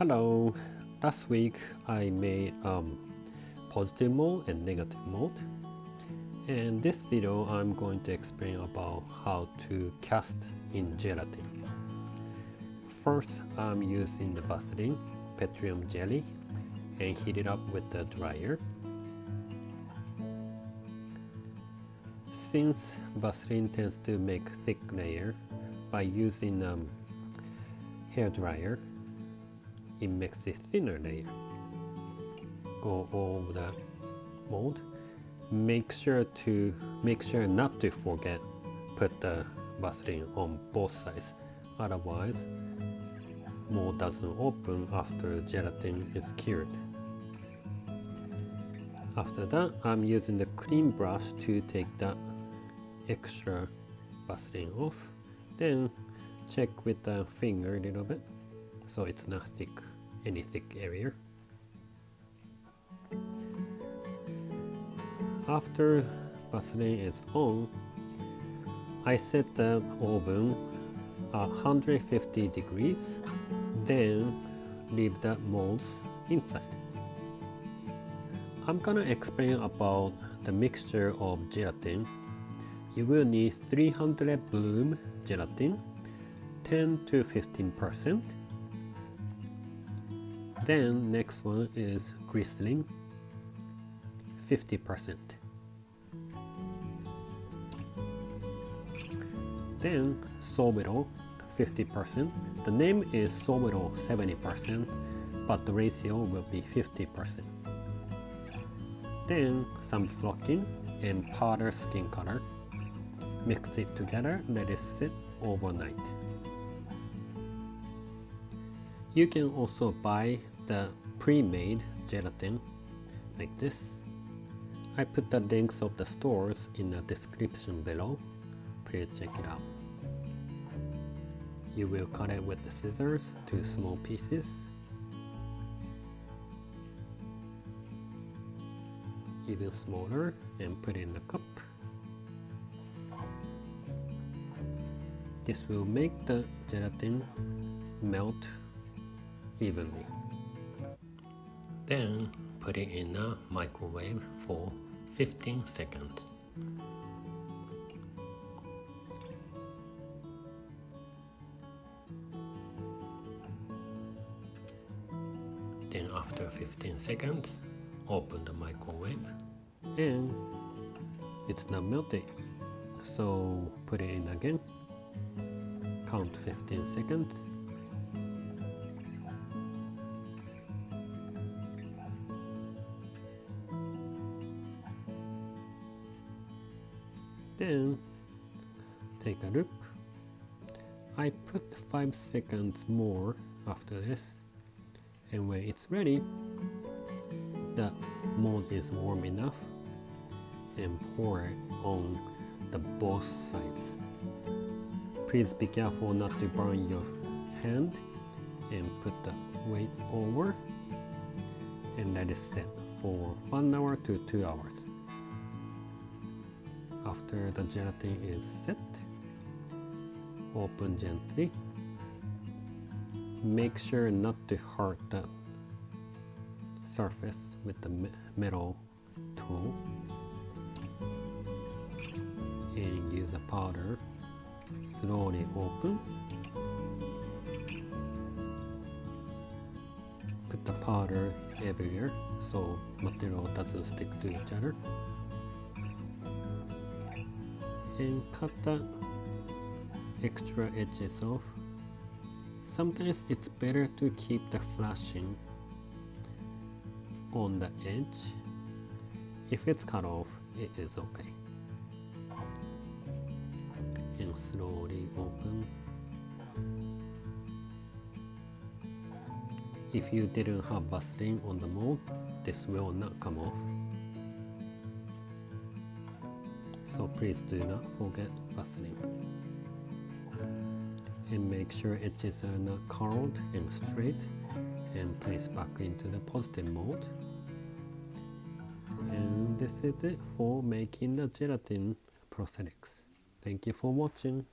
Hello, last week I made positive mode and negative mode, and this video I'm going to explain about how to cast in gelatin. First, I'm using the Vaseline petroleum jelly and heat it up with the dryer. Since Vaseline tends to make thick layer, by using hair dryer, it makes a thinner layer. Go over the mold. Make sure not to forget put the Vaseline on both sides. Otherwise, mold doesn't open after gelatin is cured. After that, I'm using the clean brush to take the extra Vaseline off. Then check with the finger a little bit so it's not thick, any thick area. After Vaseline is on, I set the oven at 150 degrees, then leave the molds inside. I'm gonna explain about the mixture of gelatin. You will need 300 bloom gelatin, 10 to 15%. Then next one is glycerin, 50%. Then sorbitol, 50%. The name is sorbitol 70%, but the ratio will be 50%. Then some flocking and powder skin color. Mix it together, let it sit overnight. You can also buy the pre-made gelatin like this. I put the links of the stores in the description below. Please check it out. You will cut it with the scissors to small pieces. Even smaller, and put it in the cup. This will make the gelatin melt evenly. Then put it in a microwave for 15 seconds. Then after 15 seconds, open the microwave and it's not melted. So put it in again. Count 15 seconds. Then take a look. I put 5 seconds more after this, and when it's ready, the mold is warm enough, and pour it on the both sides. Please be careful not to burn your hand, and put the weight over and let it set for 1 hour to 2 hours. After the gelatin is set, open gently. Make sure not to hurt the surface with the metal tool, and use a powder. Slowly open. Put the powder everywhere so material doesn't stick to each other. And cut the extra edges off. Sometimes it's better to keep the flashing on the edge. If it's cut off, it is okay. And slowly open. If you didn't have Vaseline on the mold, this will not come off. So please do not forget Vaseline. And make sure edges are not curled and straight, and place back into the positive mold. And this is it for making the gelatin prosthetics. Thank you for watching.